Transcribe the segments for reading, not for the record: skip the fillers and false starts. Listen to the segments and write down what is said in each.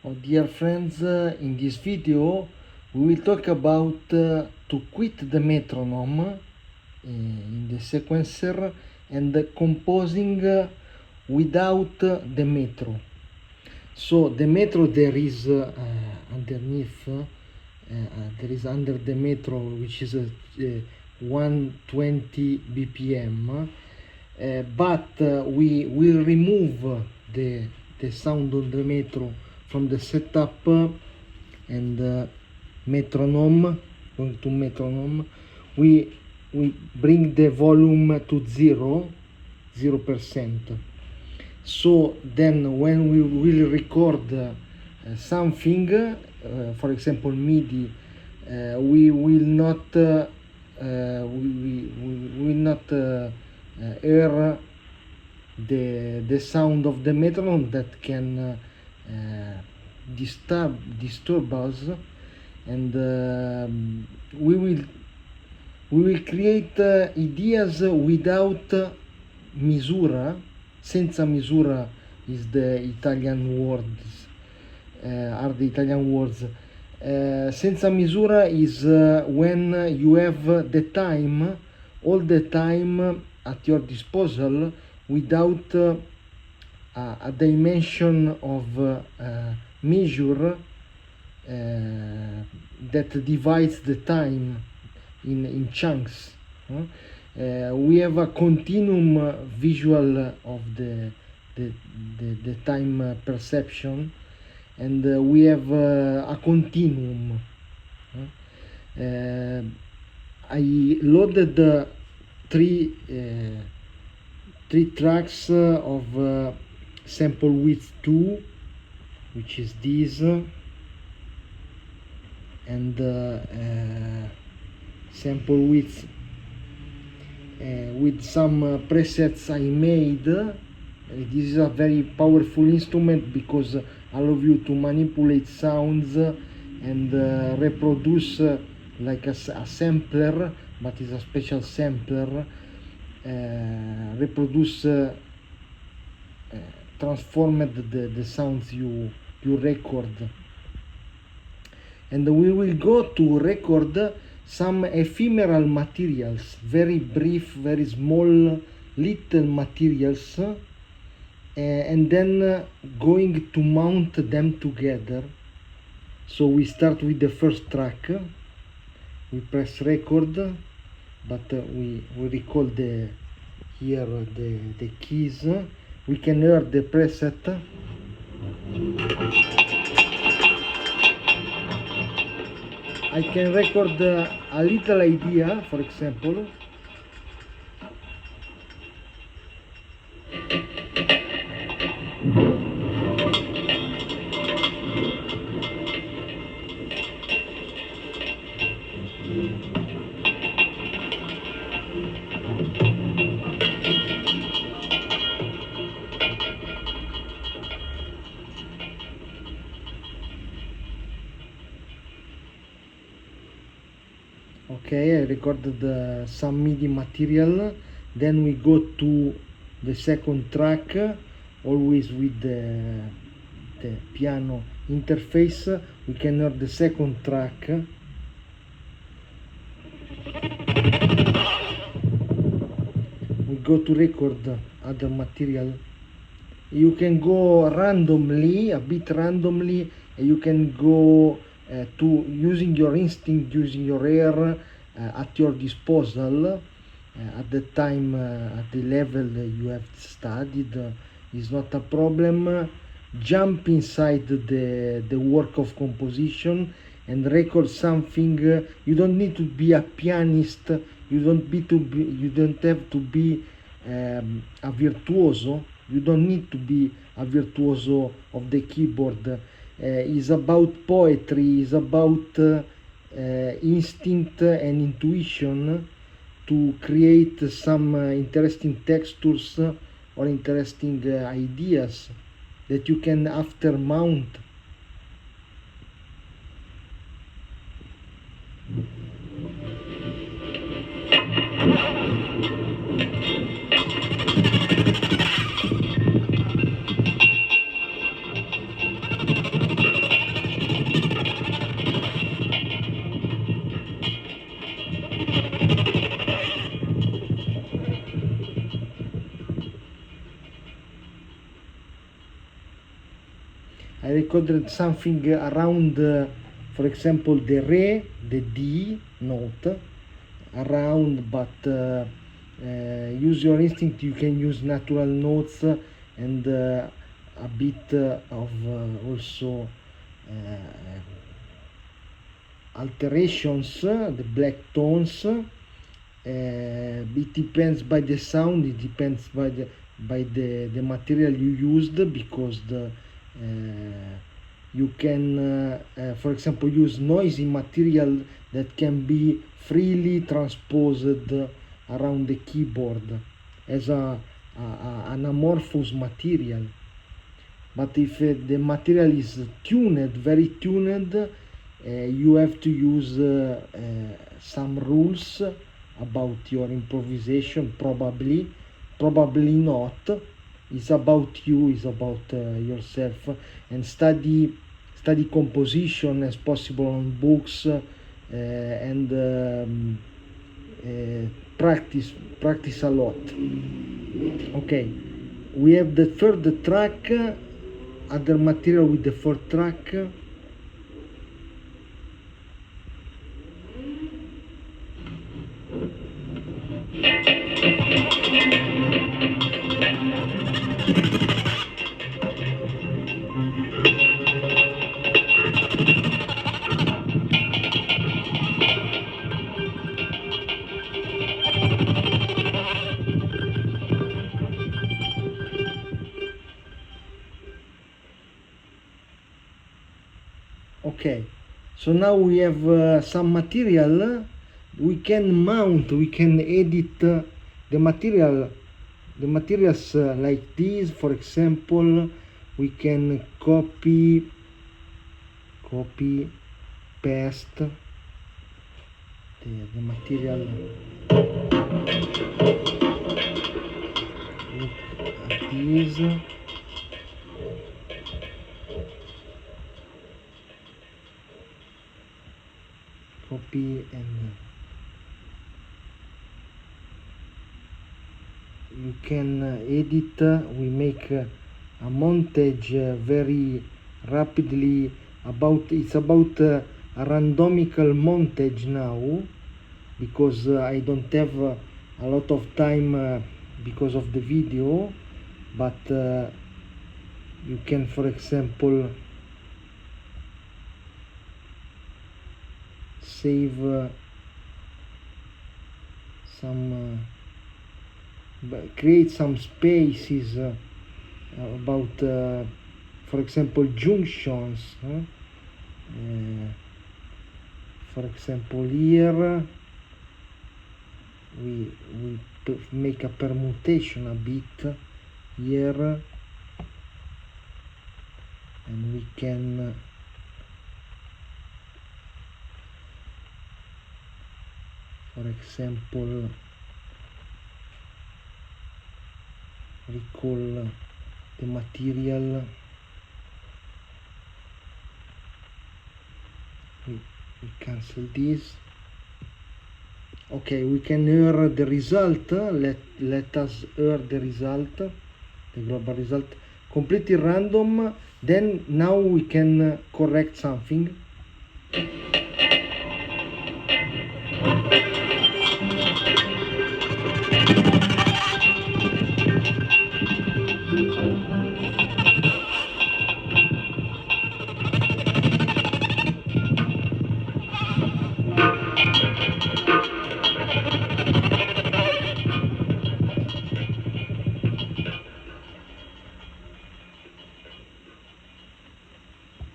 Oh, dear friends, in this video we will talk about to quit the metronome in the sequencer and composing without the metro. So the metro there is underneath, there is under the metro, which is 120 BPM, but we will remove the sound of the metro from the setup and metronome, going to metronome, we bring the volume to 0%. So then when we will record something, for example MIDI, we will not hear the sound of the metronome that can disturb us, and we will create ideas without misura. Senza misura is the Italian words, are the Italian words. Senza misura is when you have the time, all the time at your disposal, without a dimension of measure that divides the time in chunks. We have a continuum visual of the time perception, and we have a continuum. I loaded three tracks of sample width 2, which is this, and sample width with some presets I made. This is a very powerful instrument because allows you to manipulate sounds and reproduce like a sampler, but it's a special sampler. Reproduce transformed the sounds you record. And we will go to record some ephemeral materials, very brief, very small, little materials, and then going to mount them together. So we start with the first track, we press record, but we recall here the keys. We can hear the preset. I can record a little idea, for example. Okay, I recorded some MIDI material. Then we go to the second track, always with the piano interface. We can hear the second track. We go to record other material. You can go randomly, a bit randomly, and you can go to using your instinct, using your ear at your disposal at the time, at the level that you have studied, is not a problem. Jump inside the work of composition and record something. You don't need to be a pianist. You don't have to be a virtuoso. You don't need to be a virtuoso of the keyboard. Is about poetry, is about instinct and intuition to create some interesting textures or interesting ideas that you can after mount. I recorded something around, for example, the re, the D note, around, but use your instinct. You can use natural notes and a bit of also alterations, the black tones. It depends by the sound, it depends by the material you used, because you can for example use noisy material that can be freely transposed around the keyboard as an amorphous material. But if the material is tuned, very tuned, you have to use some rules about your improvisation. Probably not. It's about you, it's about yourself, and study composition as possible on books, and practice a lot. Okay, we have the third track, other material with the fourth track. Okay, so now we have some material. We can mount, we can edit the materials like this. For example, we can copy, paste the material. Look at this. Copy, and you can edit. We make a montage very rapidly. It's about a randomical montage now, because I don't have a lot of time because of the video. But you can, for example, save some create some spaces about for example junctions. For example, here we make a permutation a bit here, and we can for example recall the material. We cancel this. Okay, we can hear the result. Let us hear the result, the global result, completely random. Then now we can correct something.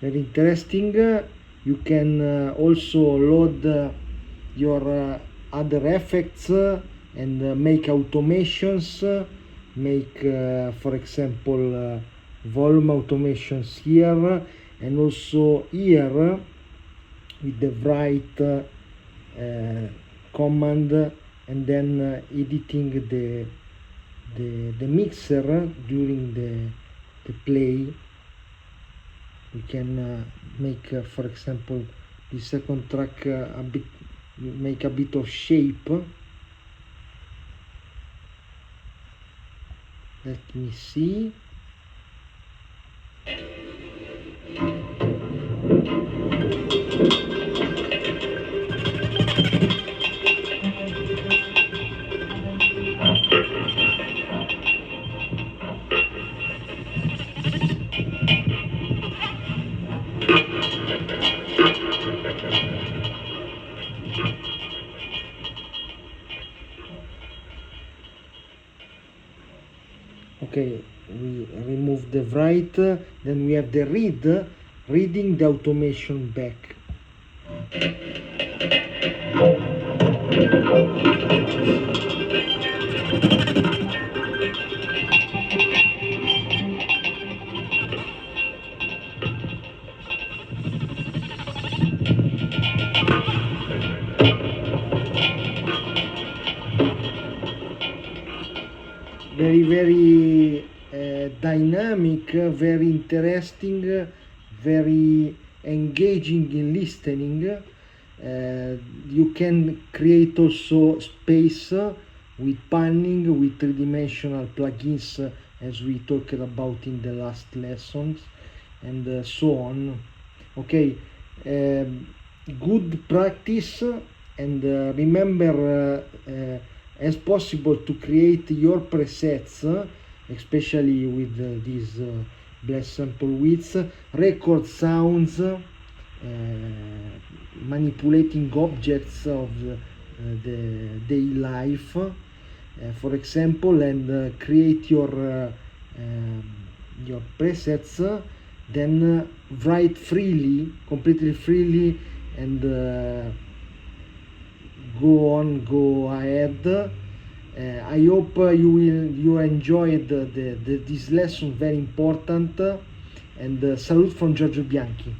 Very interesting. You can also load your other effects and make automations. Make, for example, volume automations here, and also here with the write command, and then editing the mixer during the play. We can make, for example, the second track a bit, make a bit of shape. Let me see. write, then we have the read, reading the automation back. Very dynamic, very interesting, very engaging in listening. You can create also space with panning, with three-dimensional plugins, as we talked about in the last lessons, and so on. Okay, good practice, and remember as possible to create your presets, especially with these blast sample widths, record sounds, manipulating objects of the daily life, for example, and create your presets, then write freely, completely freely, and go ahead. I hope you enjoyed this lesson, very important, and salute from Giorgio Bianchi.